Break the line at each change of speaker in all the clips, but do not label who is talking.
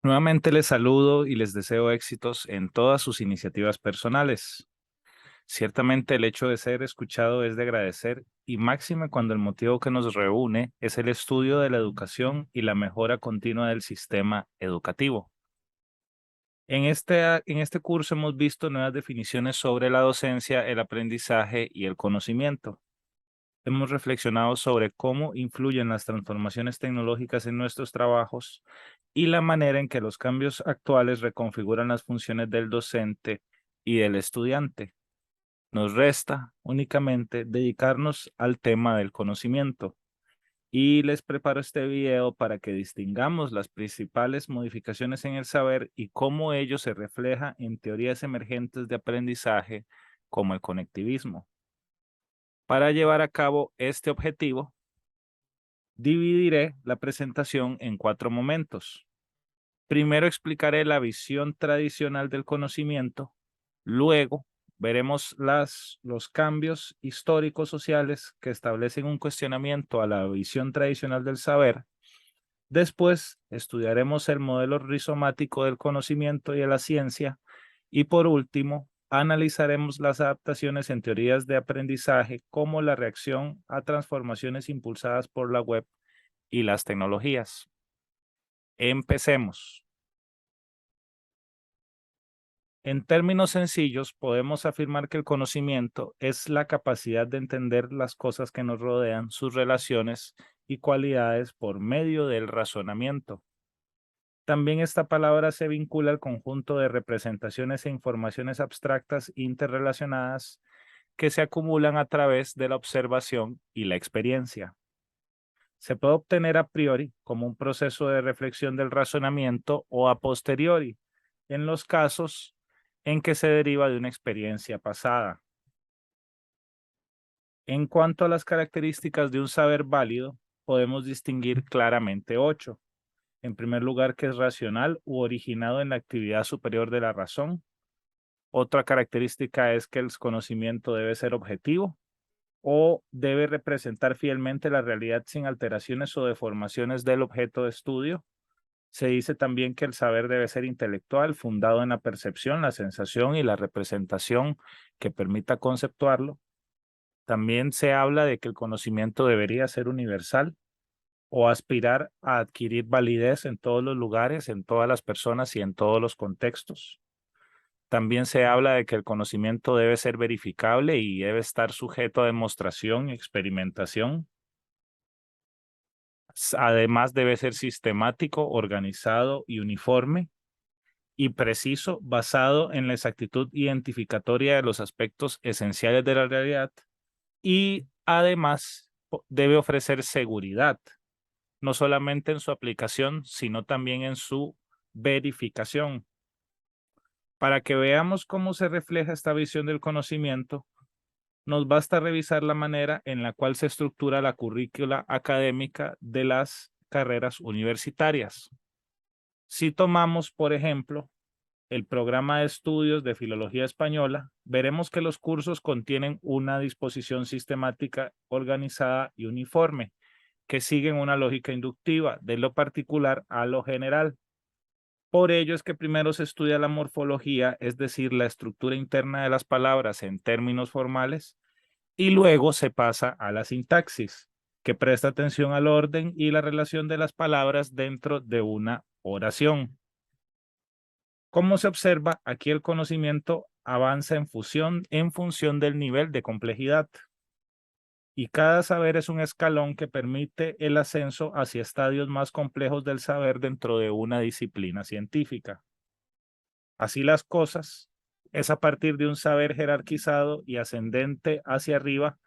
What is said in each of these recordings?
Nuevamente les saludo y les deseo éxitos en todas sus iniciativas personales. Ciertamente el hecho de ser escuchado es de agradecer y máxime cuando el motivo que nos reúne es el estudio de la educación y la mejora continua del sistema educativo. En este curso hemos visto nuevas definiciones sobre la docencia, el aprendizaje y el conocimiento. Hemos reflexionado sobre cómo influyen las transformaciones tecnológicas en nuestros trabajos y la manera en que los cambios actuales reconfiguran las funciones del docente y del estudiante. Nos resta únicamente dedicarnos al tema del conocimiento y les preparo este video para que distingamos las principales modificaciones en el saber y cómo ello se refleja en teorías emergentes de aprendizaje como el conectivismo. Para llevar a cabo este objetivo, dividiré la presentación en 4 momentos. Primero explicaré la visión tradicional del conocimiento, luego veremos los cambios históricos sociales que establecen un cuestionamiento a la visión tradicional del saber. Después estudiaremos el modelo rizomático del conocimiento y de la ciencia y por último analizaremos las adaptaciones en teorías de aprendizaje como la reacción a transformaciones impulsadas por la web y las tecnologías. Empecemos. En términos sencillos, podemos afirmar que el conocimiento es la capacidad de entender las cosas que nos rodean, sus relaciones y cualidades por medio del razonamiento. También esta palabra se vincula al conjunto de representaciones e informaciones abstractas interrelacionadas que se acumulan a través de la observación y la experiencia. Se puede obtener a priori como un proceso de reflexión del razonamiento o a posteriori, en los casos en que se deriva de una experiencia pasada. En cuanto a las características de un saber válido, podemos distinguir claramente 8. En primer lugar, que es racional u originado en la actividad superior de la razón. Otra característica es que el conocimiento debe ser objetivo o debe representar fielmente la realidad sin alteraciones o deformaciones del objeto de estudio. Se dice también que el saber debe ser intelectual, fundado en la percepción, la sensación y la representación que permita conceptuarlo. También se habla de que el conocimiento debería ser universal o aspirar a adquirir validez en todos los lugares, en todas las personas y en todos los contextos. También se habla de que el conocimiento debe ser verificable y debe estar sujeto a demostración y experimentación. Además, debe ser sistemático, organizado y uniforme y preciso, basado en la exactitud identificatoria de los aspectos esenciales de la realidad y además debe ofrecer seguridad, no solamente en su aplicación, sino también en su verificación. Para que veamos cómo se refleja esta visión del conocimiento, nos basta revisar la manera en la cual se estructura la currícula académica de las carreras universitarias. Si tomamos, por ejemplo, el programa de estudios de filología española, veremos que los cursos contienen una disposición sistemática, organizada y uniforme, que siguen una lógica inductiva de lo particular a lo general. Por ello es que primero se estudia la morfología, es decir, la estructura interna de las palabras en términos formales, y luego se pasa a la sintaxis, que presta atención al orden y la relación de las palabras dentro de una oración. Como se observa, aquí el conocimiento avanza en función del nivel de complejidad y cada saber es un escalón que permite el ascenso hacia estadios más complejos del saber dentro de una disciplina científica. Así las cosas, es a partir de un saber jerarquizado y ascendente hacia arriba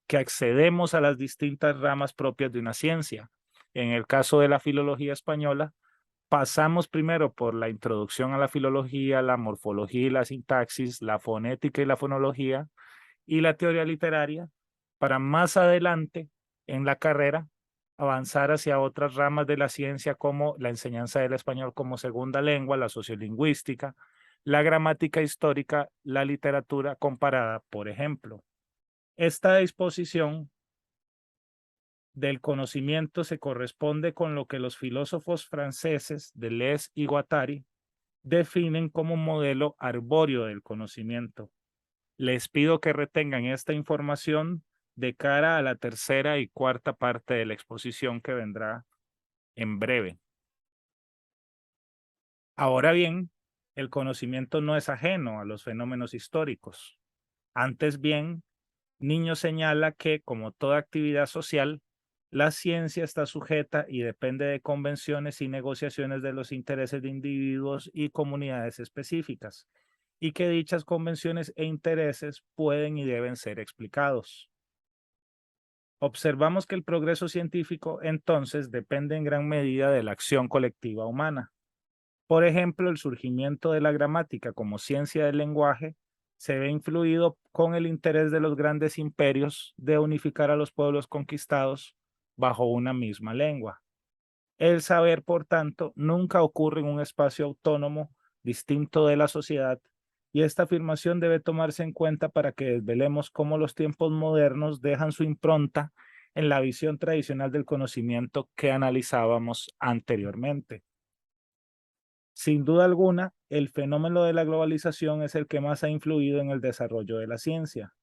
que accedemos a las distintas ramas propias de una ciencia. En el caso de la filología española, pasamos primero por la introducción a la filología, la morfología y la sintaxis, la fonética y la fonología y la teoría literaria, para más adelante en la carrera avanzar hacia otras ramas de la ciencia como la enseñanza del español como segunda lengua, la sociolingüística, la gramática histórica, la literatura comparada, por ejemplo. Esta disposición del conocimiento se corresponde con lo que los filósofos franceses Deleuze y Guattari definen como modelo arbóreo del conocimiento. Les pido que retengan esta información de cara a la tercera y cuarta parte de la exposición que vendrá en breve. Ahora bien, el conocimiento no es ajeno a los fenómenos históricos. Antes bien, Niño señala que, como toda actividad social, la ciencia está sujeta y depende de convenciones y negociaciones de los intereses de individuos y comunidades específicas, y que dichas convenciones e intereses pueden y deben ser explicados. Observamos que el progreso científico entonces depende en gran medida de la acción colectiva humana. Por ejemplo, el surgimiento de la gramática como ciencia del lenguaje se ve influido con el interés de los grandes imperios de unificar a los pueblos conquistados bajo una misma lengua. El saber, por tanto, nunca ocurre en un espacio autónomo distinto de la sociedad, y esta afirmación debe tomarse en cuenta para que desvelemos cómo los tiempos modernos dejan su impronta en la visión tradicional del conocimiento que analizábamos anteriormente. Sin duda alguna, el fenómeno de la globalización es el que más ha influido en el desarrollo de la ciencia.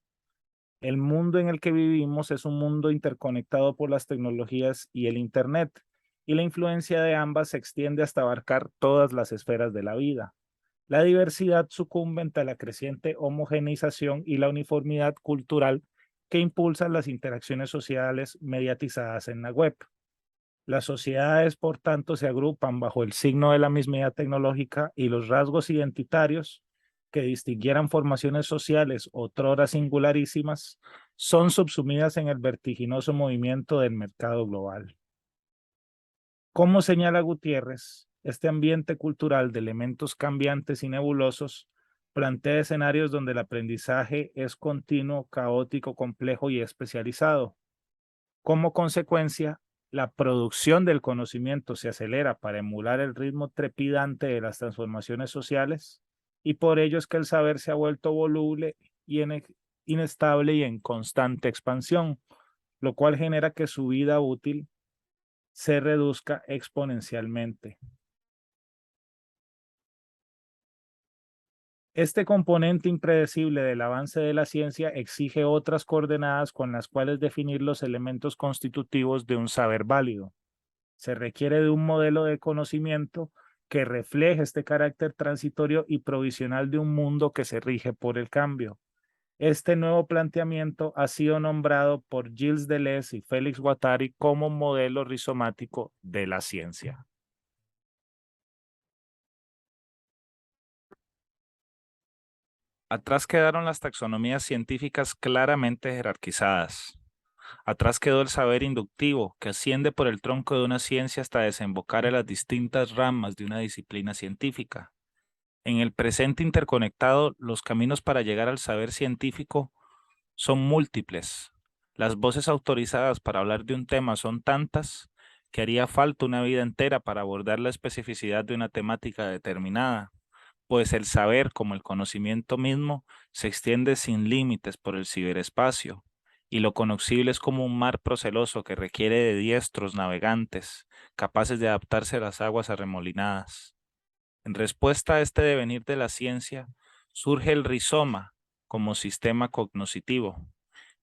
El mundo en el que vivimos es un mundo interconectado por las tecnologías y el Internet, y la influencia de ambas se extiende hasta abarcar todas las esferas de la vida. La diversidad sucumbe ante la creciente homogeneización y la uniformidad cultural que impulsan las interacciones sociales mediatizadas en la web. Las sociedades, por tanto, se agrupan bajo el signo de la mismidad tecnológica, y los rasgos identitarios que distinguieran formaciones sociales otrora singularísimas son subsumidas en el vertiginoso movimiento del mercado global. Como señala Gutiérrez, este ambiente cultural de elementos cambiantes y nebulosos plantea escenarios donde el aprendizaje es continuo, caótico, complejo y especializado. Como consecuencia, la producción del conocimiento se acelera para emular el ritmo trepidante de las transformaciones sociales, y por ello es que el saber se ha vuelto voluble y inestable y en constante expansión, lo cual genera que su vida útil se reduzca exponencialmente. Este componente impredecible del avance de la ciencia exige otras coordenadas con las cuales definir los elementos constitutivos de un saber válido. Se requiere de un modelo de conocimiento que refleje este carácter transitorio y provisional de un mundo que se rige por el cambio. Este nuevo planteamiento ha sido nombrado por Gilles Deleuze y Félix Guattari como modelo rizomático de la ciencia. Atrás quedaron las taxonomías científicas claramente jerarquizadas. Atrás quedó el saber inductivo, que asciende por el tronco de una ciencia hasta desembocar en las distintas ramas de una disciplina científica. En el presente interconectado, los caminos para llegar al saber científico son múltiples. Las voces autorizadas para hablar de un tema son tantas que haría falta una vida entera para abordar la especificidad de una temática determinada, pues el saber, como el conocimiento mismo, se extiende sin límites por el ciberespacio, y lo conocible es como un mar proceloso que requiere de diestros navegantes, capaces de adaptarse a las aguas arremolinadas. En respuesta a este devenir de la ciencia, surge el rizoma como sistema cognoscitivo.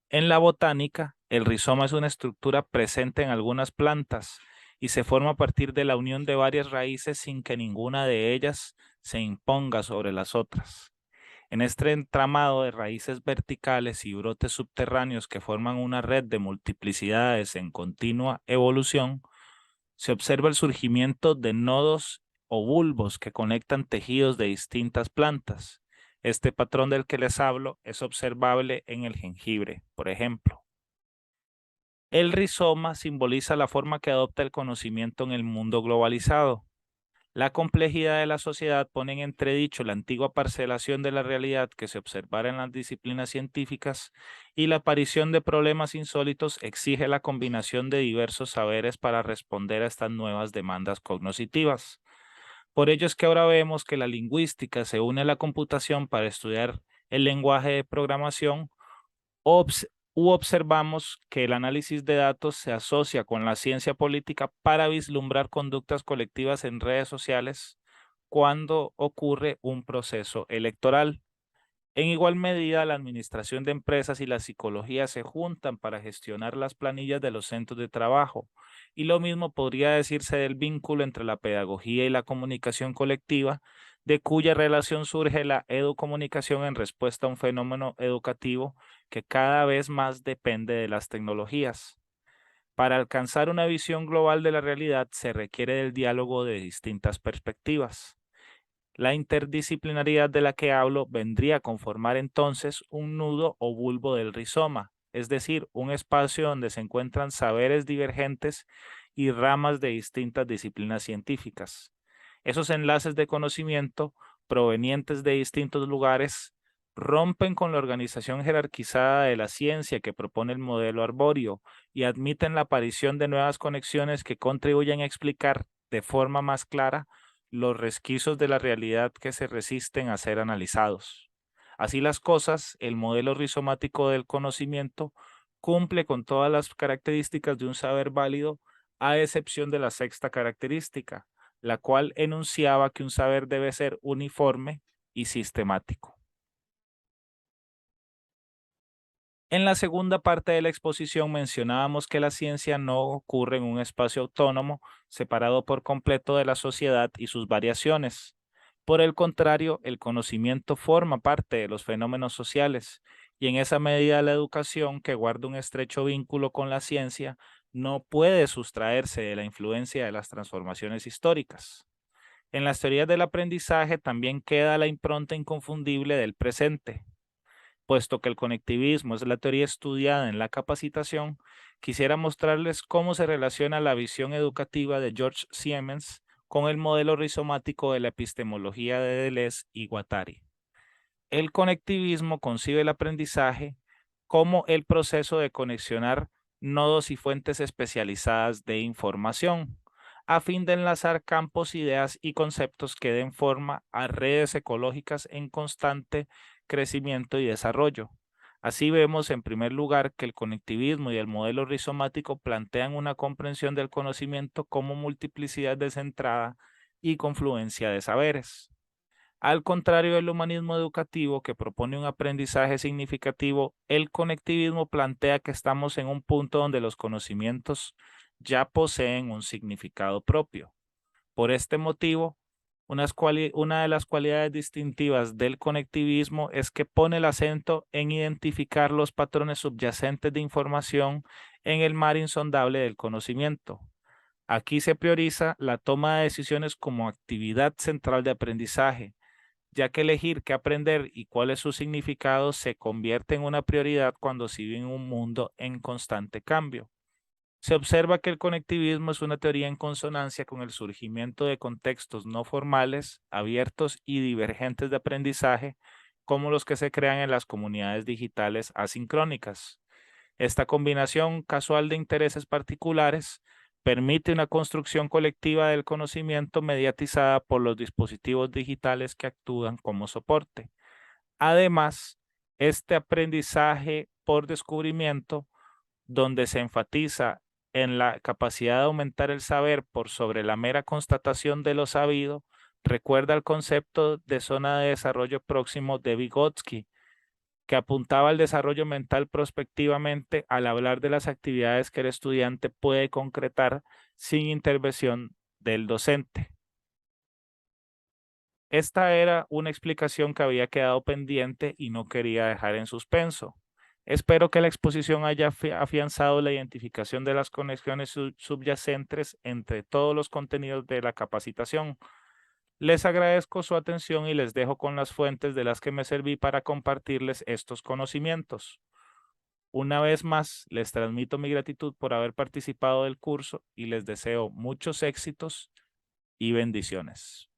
En la botánica, el rizoma es una estructura presente en algunas plantas y se forma a partir de la unión de varias raíces sin que ninguna de ellas se imponga sobre las otras. En este entramado de raíces verticales y brotes subterráneos que forman una red de multiplicidades en continua evolución, se observa el surgimiento de nodos o bulbos que conectan tejidos de distintas plantas. Este patrón del que les hablo es observable en el jengibre, por ejemplo. El rizoma simboliza la forma que adopta el conocimiento en el mundo globalizado. La complejidad de la sociedad pone en entredicho la antigua parcelación de la realidad que se observara en las disciplinas científicas, y la aparición de problemas insólitos exige la combinación de diversos saberes para responder a estas nuevas demandas cognitivas. Por ello es que ahora vemos que la lingüística se une a la computación para estudiar el lenguaje de programación, observamos que el análisis de datos se asocia con la ciencia política para vislumbrar conductas colectivas en redes sociales cuando ocurre un proceso electoral. En igual medida, la administración de empresas y la psicología se juntan para gestionar las planillas de los centros de trabajo, y lo mismo podría decirse del vínculo entre la pedagogía y la comunicación colectiva, de cuya relación surge la educomunicación en respuesta a un fenómeno educativo que cada vez más depende de las tecnologías. Para alcanzar una visión global de la realidad se requiere del diálogo de distintas perspectivas. La interdisciplinariedad de la que hablo vendría a conformar entonces un nudo o bulbo del rizoma, es decir, un espacio donde se encuentran saberes divergentes y ramas de distintas disciplinas científicas. Esos enlaces de conocimiento provenientes de distintos lugares rompen con la organización jerarquizada de la ciencia que propone el modelo arbóreo y admiten la aparición de nuevas conexiones que contribuyen a explicar de forma más clara los resquicios de la realidad que se resisten a ser analizados. Así las cosas, el modelo rizomático del conocimiento cumple con todas las características de un saber válido, a excepción de la sexta característica, la cual enunciaba que un saber debe ser uniforme y sistemático. En la segunda parte de la exposición mencionábamos que la ciencia no ocurre en un espacio autónomo, separado por completo de la sociedad y sus variaciones. Por el contrario, el conocimiento forma parte de los fenómenos sociales, y en esa medida la educación, que guarda un estrecho vínculo con la ciencia, no puede sustraerse de la influencia de las transformaciones históricas. En las teorías del aprendizaje también queda la impronta inconfundible del presente. Puesto que el conectivismo es la teoría estudiada en la capacitación, quisiera mostrarles cómo se relaciona la visión educativa de George Siemens con el modelo rizomático de la epistemología de Deleuze y Guattari. El conectivismo concibe el aprendizaje como el proceso de conexionar nodos y fuentes especializadas de información, a fin de enlazar campos, ideas y conceptos que den forma a redes ecológicas en constante crecimiento y desarrollo. Así vemos, en primer lugar, que el conectivismo y el modelo rizomático plantean una comprensión del conocimiento como multiplicidad descentrada y confluencia de saberes. Al contrario del humanismo educativo, que propone un aprendizaje significativo, el conectivismo plantea que estamos en un punto donde los conocimientos ya poseen un significado propio. Por este motivo, una de las cualidades distintivas del conectivismo es que pone el acento en identificar los patrones subyacentes de información en el mar insondable del conocimiento. Aquí se prioriza la toma de decisiones como actividad central de aprendizaje, ya que elegir qué aprender y cuál es su significado se convierte en una prioridad cuando se vive en un mundo en constante cambio. Se observa que el conectivismo es una teoría en consonancia con el surgimiento de contextos no formales, abiertos y divergentes de aprendizaje, como los que se crean en las comunidades digitales asincrónicas. Esta combinación casual de intereses particulares permite una construcción colectiva del conocimiento mediatizada por los dispositivos digitales que actúan como soporte. Además, este aprendizaje por descubrimiento, donde se enfatiza en la capacidad de aumentar el saber por sobre la mera constatación de lo sabido, recuerda el concepto de zona de desarrollo próximo de Vygotsky, que apuntaba al desarrollo mental prospectivamente al hablar de las actividades que el estudiante puede concretar sin intervención del docente. Esta era una explicación que había quedado pendiente y no quería dejar en suspenso. Espero que la exposición haya afianzado la identificación de las conexiones subyacentes entre todos los contenidos de la capacitación. Les agradezco su atención y les dejo con las fuentes de las que me serví para compartirles estos conocimientos. Una vez más, les transmito mi gratitud por haber participado del curso y les deseo muchos éxitos y bendiciones.